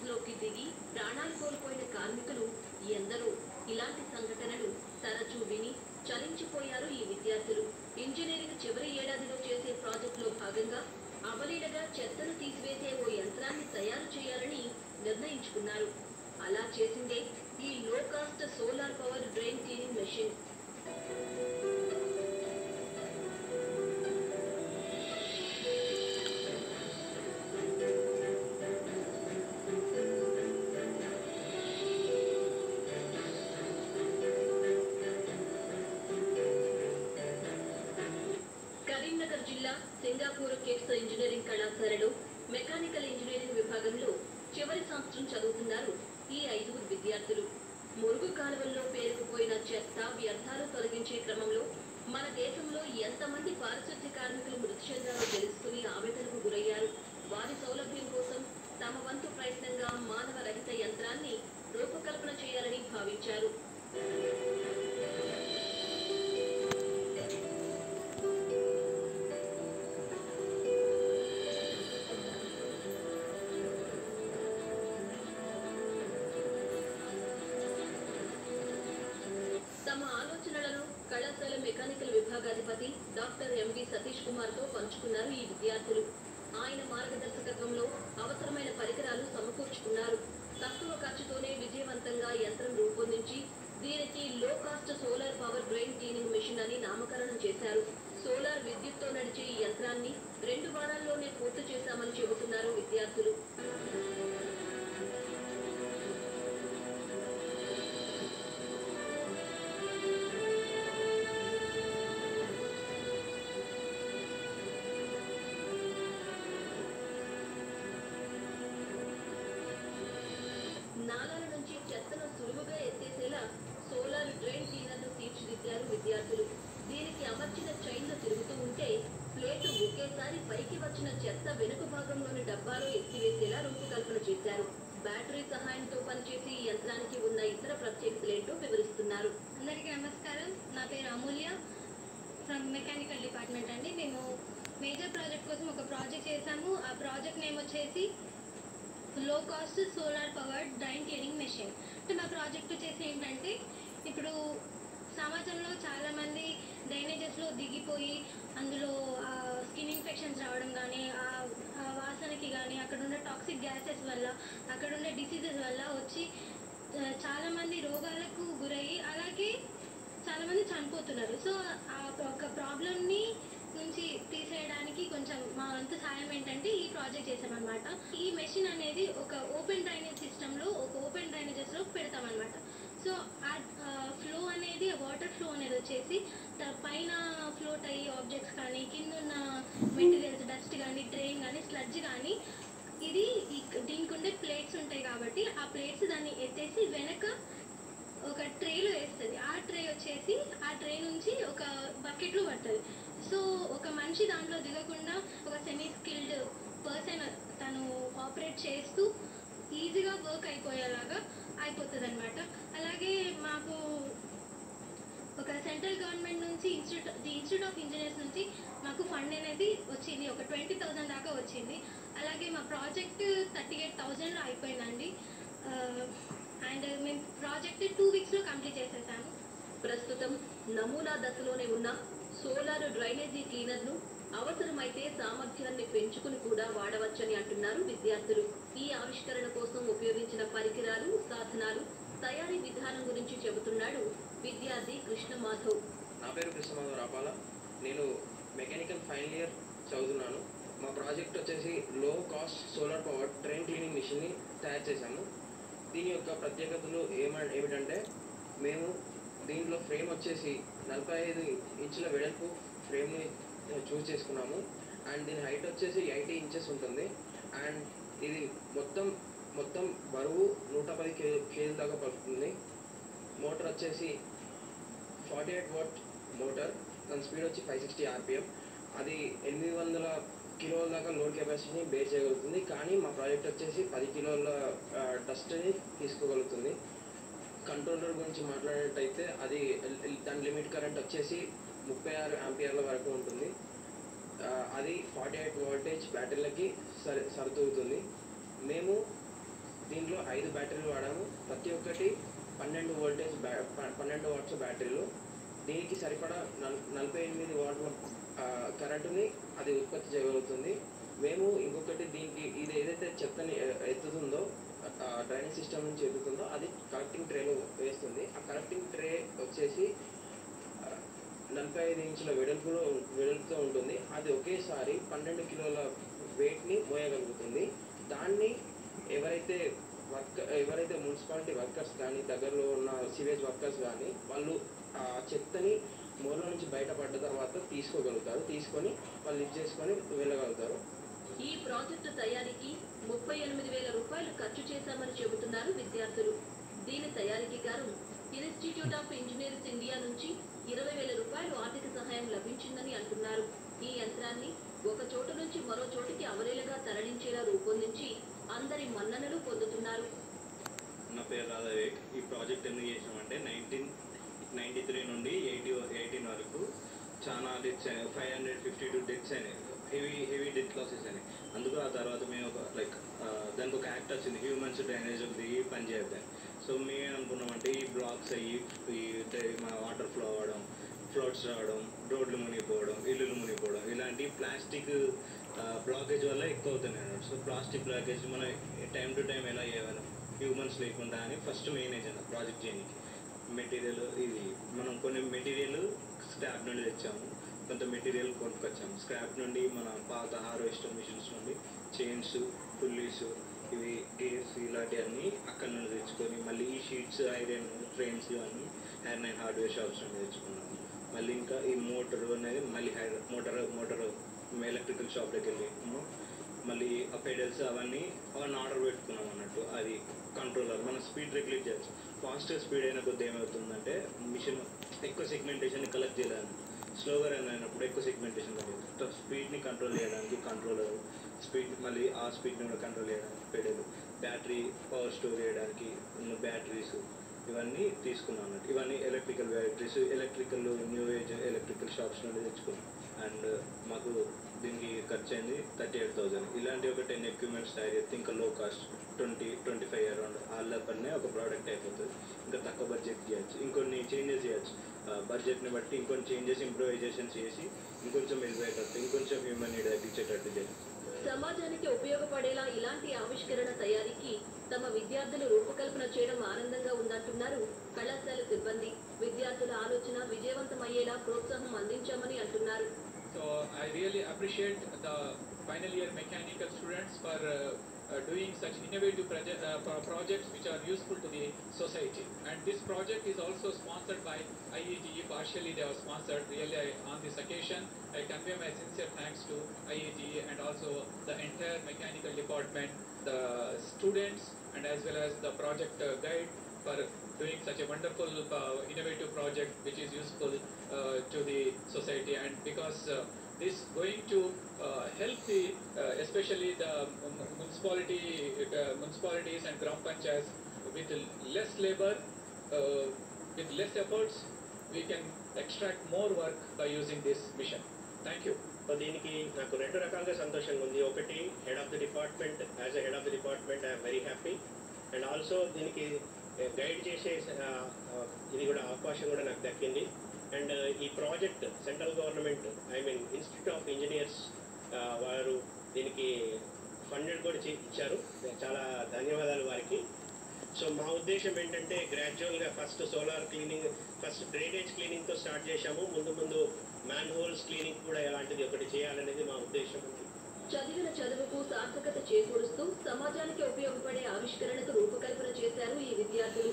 లోకి దిగి ప్రాణాలు కోల్పోయిన కార్మికులు ఎందరో. ఇలాంటి సంఘటనలు తరచూ విని చలించిపోయారు ఈ విద్యార్థులు. ఇంజనీరింగ్ చివరి ఏడాదిలో చేసే ప్రాజెక్టులో భాగంగా అవలీలగా చెత్తను తీసివేసే ఓ యంత్రాన్ని తయారు చేయాలని నిర్ణయించుకున్నారు. అలా చేసిందే ఈ లో cost solar power drain cleaning machine. Karimnagar జిల్లా సింగాపూర్ కిట్స్ ఇంజనీరింగ్ కళాశాలలో మెకానికల్ ఇంజనీరింగ్ విభాగంలో చివరి సంవత్సరం చదువుతున్నారు ఈ 5 విద్యార్థులు. మురుగు కాలువల్లో పేరుకుపోయిన చెత్త వ్యర్థాలు తొలగించే క్రమంలో మన దేశంలో ఎంతమంది పారిశుద్ధ్య కార్మికులు మృతి చెందారో తెలుసుకుని ఆవేదనకు గురయ్యారు. వారి సౌలభ్యం కోసం తమ వంతు ప్రయత్నంగా మానవ రహిత యంత్రాన్ని రూపకల్పన చేయాలని భావించారు. తమ ఆలోచనలను కళాశాల మెకానికల్ విభాగాధిపతి డాక్టర్ ఎంవి సతీష్ కుమార్ తో పంచుకున్నారు ఈ విద్యార్థులు. ఆయన మార్గదర్శకత్వంలో అవసరమైన పరికరాలు సమకూర్చుకున్నారు. తక్కువ ఖర్చుతోనే విజయవంతంగా యంత్రం రూపొందించి దీనికి లో cost solar power drain cleaning machine అని నామకరణం చేశారు. సోలార్ విద్యుత్తో నడిచే ఈ యంత్రాన్ని 2 వారాల్లోనే పూర్తి చేశామని చెబుతున్నారు విద్యార్థులు. నాలాల నుంచి చెత్తను సులువుగా ఎత్తేసేలా సోలార్ డ్రైన్ క్లీనర్ను తీర్చిదిద్దారు విద్యార్థులు. దీనికి అమర్చిన చైన్లు తిరుగుతూ ఉంటే ప్లేటు ఒకేసారి పైకి వచ్చిన చెత్త వెనుక భాగంలోని డబ్బాలో ఎత్తివేసేలా రూపకల్పన చేశారు. బ్యాటరీ సహాయంతో పనిచేసే ఈ యంత్రానికి ఉన్న ఇతర ప్రత్యేకతలేంటో వివరిస్తున్నారు. అందరికీ నమస్కారం. నా పేరు అమూల్య ఫ్రమ్ మెకానికల్ డిపార్ట్మెంట్ అండి. మేము మేజర్ ప్రాజెక్ట్ కోసం ఒక ప్రాజెక్ట్ చేశాము. ఆ ప్రాజెక్ట్ నేమ్ వచ్చేసి లో cost solar powered drain cleaning machine. అంటే మా ప్రాజెక్ట్ వచ్చేసి ఏంటంటే, ఇప్పుడు సమాజంలో చాలామంది డ్రైనేజెస్లో దిగిపోయి అందులో స్కిన్ ఇన్ఫెక్షన్స్ రావడం కానీ, ఆ వాసనకి కానీ, అక్కడ ఉన్న టాక్సిక్ గ్యాసెస్ వల్ల, అక్కడ ఉన్న డిసీజెస్ వల్ల వచ్చి చాలామంది రోగాలకు గురయ్యి అలాగే చాలామంది చనిపోతున్నారు. సో ఆ ఒక ప్రాబ్లమ్ని నుంచి తీసేయడానికి కొంచెం మా వంతు సాయం ఏంటంటే ఈ ప్రాజెక్ట్ చేసామన్నమాట. ఈ మెషిన్ అనేది ఒక ఓపెన్ డ్రైనేజ్ సిస్టంలో ఒక ఓపెన్ డ్రైనేజెస్లో పెడతామన్నమాట. సో ఆ ఫ్లో అనేది వాటర్ ఫ్లో అనేది వచ్చేసి పైన ఫ్లోట్ అయ్యి ఆబ్జెక్ట్స్ కానీ, కింద ఉన్న మెటీరియల్స్ డస్ట్ కానీ, డ్రైన్ కానీ, స్లడ్జ్ కానీ, ఇది దీనికి ఉండే ప్లేట్స్ ఉంటాయి కాబట్టి ఆ ప్లేట్స్ దాన్ని ఎత్తేసి వెనక ఒక ట్రేలో వేస్తుంది. ఆ ట్రే వచ్చేసి ఆ ట్రే నుంచి ఒక బకెట్లో పడుతుంది. సో ఒక మనిషి దాంట్లో దిగకుండా ఒక సెమీ స్కిల్డ్ పర్సన్ తను ఆపరేట్ చేస్తూ ఈజీగా వర్క్ అయిపోయేలాగా అయిపోతుంది అనమాట. అలాగే మాకు ఒక సెంట్రల్ గవర్నమెంట్ నుంచి ఇన్స్టిట్యూట్ ఆఫ్ ఇంజనీర్స్ నుంచి మాకు ఫండ్ అనేది వచ్చింది. ఒక 20,000 దాకా వచ్చింది. అలాగే మా ప్రాజెక్ట్ 38,000లో అయిపోయిందండి. అండ్ మేము ప్రాజెక్ట్ 2 వీక్స్లో కంప్లీట్ చేసేసాము. ప్రస్తుతం నమూనా దశలోనే ఉన్న సోలార్ డ్రైనేజీ క్లీనర్ను అవసరమైతే సామర్థ్యాన్ని పెంచుకుని కూడా వాడవచ్చని అంటున్నారు విద్యార్థులు. ఈ ఆవిష్కరణ కోసం ఉపయోగించిన పరికరాలు, సాధనాలు, తయారీ విధానం గురించి చెబుతున్నాడు విద్యార్థి కృష్ణ మాధవ్. నా పేరు కృష్ణ మాధవ్ రాపాల. నేను మెకానికల్ ఫైనల్ ఇయర్ చదువుతున్నాను. మా ప్రాజెక్ట్ వచ్చేసి లో cost solar power drain cleaning మిషన్ని తయారు చేశాము. దీని యొక్క ప్రత్యేకతలు ఏమిటంటే, మేము దీంట్లో ఫ్రేమ్ వచ్చేసి 45 ఇంచుల వెడల్పు ఫ్రేమ్ని చూస్ చేసుకున్నాము. అండ్ దీని హైట్ వచ్చేసి 80 ఇంచెస్ ఉంటుంది. అండ్ ఇది మొత్తం బరువు 110 కేజీల దాకా పడుతుంది. మోటార్ వచ్చేసి 48 వాట్ మోటార్. దాని స్పీడ్ వచ్చి 560 RPM. అది 800 కిలోల దాకా లోడ్ కెపాసిటీని బేర్ చేయగలుగుతుంది. కానీ మా ప్రాజెక్ట్ వచ్చేసి 10 కిలోల డస్ట్ని తీసుకోగలుగుతుంది. కంట్రోలర్ గురించి మాట్లాడేటైతే అది దాని లిమిట్ కరెంట్ వచ్చేసి 36 ఆంపియర్ల వరకు ఉంటుంది. అది 48 వోల్టేజ్ బ్యాటరీలకి సరితూగుతుంది. మేము దీంట్లో 5 బ్యాటరీలు వాడాము. ప్రతి ఒక్కటి 12 వాట్స్ బ్యాటరీలు. దీనికి సరిపడా 48 వాట్ల కరెంటుని అది ఉత్పత్తి చేయగలుగుతుంది. మేము ఇంకొకటి దీనికి ఇది ఏదైతే చెత్తని ఎత్తుతుందో డ్రైనేజ్ సిస్టమ్ నుంచి ఎత్తుతుందో అది కలెక్టింగ్ ట్రేలో వేస్తుంది. ఆ కలెక్టింగ్ ట్రే వచ్చేసి 45 ఇంచుల వెడల్పుతో ఉంటుంది. అది ఒకేసారి 12 కిలోల వెయిట్ని మోయగలుగుతుంది. దాన్ని ఎవరైతే మున్సిపాలిటీ వర్కర్స్ కానీ దగ్గరలో ఉన్న సివేజ్ వర్కర్స్ కానీ వాళ్ళు ఆ చెత్తని మూల నుంచి బయటపడ్డ తర్వాత తీసుకోగలుగుతారు. తీసుకొని వాళ్ళు లిఫ్ట్ చేసుకొని వెళ్ళగలుగుతారు. ఈ ప్రాజెక్టు తయారీకి 38,000 రూపాయలు ఖర్చు చేశామని చెబుతున్నారు విద్యార్థులు. దీని తయారీకి గాను ఇన్స్టిట్యూట్ ఆఫ్ ఇంజనీర్స్ ఇండియా నుంచి 20,000 రూపాయలు ఆర్థిక సహాయం లభించిందని అంటున్నారు. ఈ యంత్రాన్ని ఒక చోటు నుంచి మరో చోటికి అవలీలగా తరలించేలా రూపొందించి అందరి మన్ననలు పొందుతున్నారు. నా పేరు రాధావేక్. ఈ ప్రాజెక్ట్ ఎందుకు చేసామంటే 1993 నుండి 18 వరకు చాలా డెత్స్ అయినాయి. 552 డెత్స్ అయినాయి. హెవీ డెత్ లాసెస్ అయినాయి. అందుకు ఆ తర్వాత మేము దానికి ఒక యాక్ట్ వచ్చింది, హ్యూమన్స్ డ్రైనేజ్ దిగి పనిచేద్దాం. సో మేము అనుకున్నామంటే ఈ బ్లాక్స్ అయ్యి మా వాటర్ ఫ్లో అవ్వడం, ఫ్లోట్స్ రావడం, రోడ్లు మునిగిపోవడం, ఇల్లులు మునిగిపోవడం, ఇలాంటి ప్లాస్టిక్ బ్లాకేజ్ వల్ల ఎక్కువ అవుతున్నాయి అన్నమాట. సో ప్లాస్టిక్ బ్లాకేజ్ మనం టైం టు టైం ఎలా చేయగలం హ్యూమన్స్ లేకుండా అని ఫస్ట్ మెయిన్ ఏజెండా ప్రాజెక్ట్ చేయడానికి. మెటీరియల్ ఇది మనం కొన్ని మెటీరియల్ స్క్రాప్ నుండి తెచ్చాము, కొంత మెటీరియల్ కొనుక్కొచ్చాము. స్క్రాప్ నుండి మన పాత హార్వెస్టర్ మిషన్స్ నుండి చైన్స్, పుల్లీస్, ఇవి గేర్స్ ఇలాంటివన్నీ అక్కడ నుండి తెచ్చుకొని మళ్ళీ ఈ షీట్స్, ఐరన్, ట్రైన్స్ అన్నీ హైర్9 హార్డ్వేర్ షాప్స్ నుండి తెచ్చుకున్నాము. మళ్ళీ ఇంకా ఈ మోటార్ అనేది మళ్ళీ మోటార్ ఎలక్ట్రికల్ షాప్లోకి వెళ్ళి మళ్ళీ ఆ పెడల్స్ అవన్నీ ఆర్డర్ పెట్టుకున్నాం అన్నట్టు. అది కంట్రోలర్ మనం స్పీడ్ రెగ్యులేట్ చేయొచ్చు. ఫాస్ట్గా స్పీడ్ అయిన కొద్ది ఏమవుతుందంటే మిషన్ ఎక్కువ సెగ్మెంటేషన్ని కలెక్ట్ చేయడానికి, స్లోగా రన్ అయినప్పుడు ఎక్కువ సెగ్మెంటేషన్ కలిగింది. స్పీడ్ని కంట్రోల్ చేయడానికి కంట్రోలర్, స్పీడ్ మళ్ళీ ఆ స్పీడ్ని కూడా కంట్రోల్ చేయడానికి పెడలు, బ్యాటరీ పవర్ స్టోర్ చేయడానికి బ్యాటరీస్ ఇవన్నీ తీసుకున్నాం అన్నట్టు. ఇవన్నీ electrical batteries new age electrical shops నుండి తెచ్చుకున్నాం. అండ్ మాకు దీనికి ఖర్చు అయింది 38,000. ఇలాంటి ఒక 10 ఎక్విప్మెంట్స్ తయారు చేస్తే ఇంకా లో కాస్ట్ 20-25 అరౌండ్ వాళ్ళ పన్నే ఒక ప్రోడక్ట్ అయిపోతుంది. ఇంకా తక్కువ బడ్జెట్ చేయొచ్చు, ఇంకొన్ని చేంజెస్ చేయొచ్చు. బడ్జెట్ని బట్టి ఇంకొన్ని చేంజెస్ ఇంప్రూవైజేషన్ చేసి ఇంకొంచెం వెళ్ళిపోయేటట్టు, ఇంకొంచెం హ్యూమన్ నీడ్ తగ్గించేటట్టు చేయాలి. సమాజానికి ఉపయోగపడేలా ఇలాంటి ఆవిష్కరణ తయారీకి తమ విద్యార్థులు రూపకల్పన చేయడం ఆనందంగా ఉందంటున్నారు కళాశాల సిబ్బంది. విద్యార్థుల ఆలోచన విజయవంతమయ్యేలా ప్రోత్సాహం అందించామని అంటున్నారు. So I really appreciate the final year mechanical students for doing such innovative projects which are useful to the society. And this project is also sponsored by IETE. Partially they are sponsored. Really on this occasion I convey my sincere thanks to IETE and also the entire mechanical department, the students and as well as the project guide for doing such a wonderful innovative project which is useful to the society. And because this going to help the especially the municipalities and gram panchayats with less labor, with less efforts, we can extract more work by using this mission. Thank you. దీనికి నాకు 2 రకాలుగా సంతోషంగా ఉంది. ఒకటి head of the department, as a head of the department I'm very happy. And also దీనికి guide చేసే ఇది కూడా అవకాశం కూడా నాకు దక్కింది. అండ్ ఈ project central government institute of engineers వారు దీనికి ఫండెడ్ కూడా ఇచ్చారు. చాలా ధన్యవాదాలు వారికి. సో మా ఉద్దేశం ఏంటంటే గ్రాడ్యువల్గా first solar cleaning, first drainage క్లీనింగ్తో స్టార్ట్ చేశాము. ముందు మ్యాన్ హోల్స్ క్లీనింగ్ కూడా ఎలాంటిది ఒకటి చేయాలనేది మా ఉద్దేశం. చదివిన చదువుకు సార్థకత చేకూరుస్తూ సమాజానికి ఉపయోగపడే ఆవిష్కరణకు రూపకల్పన చేశారు ఈ విద్యార్థులు.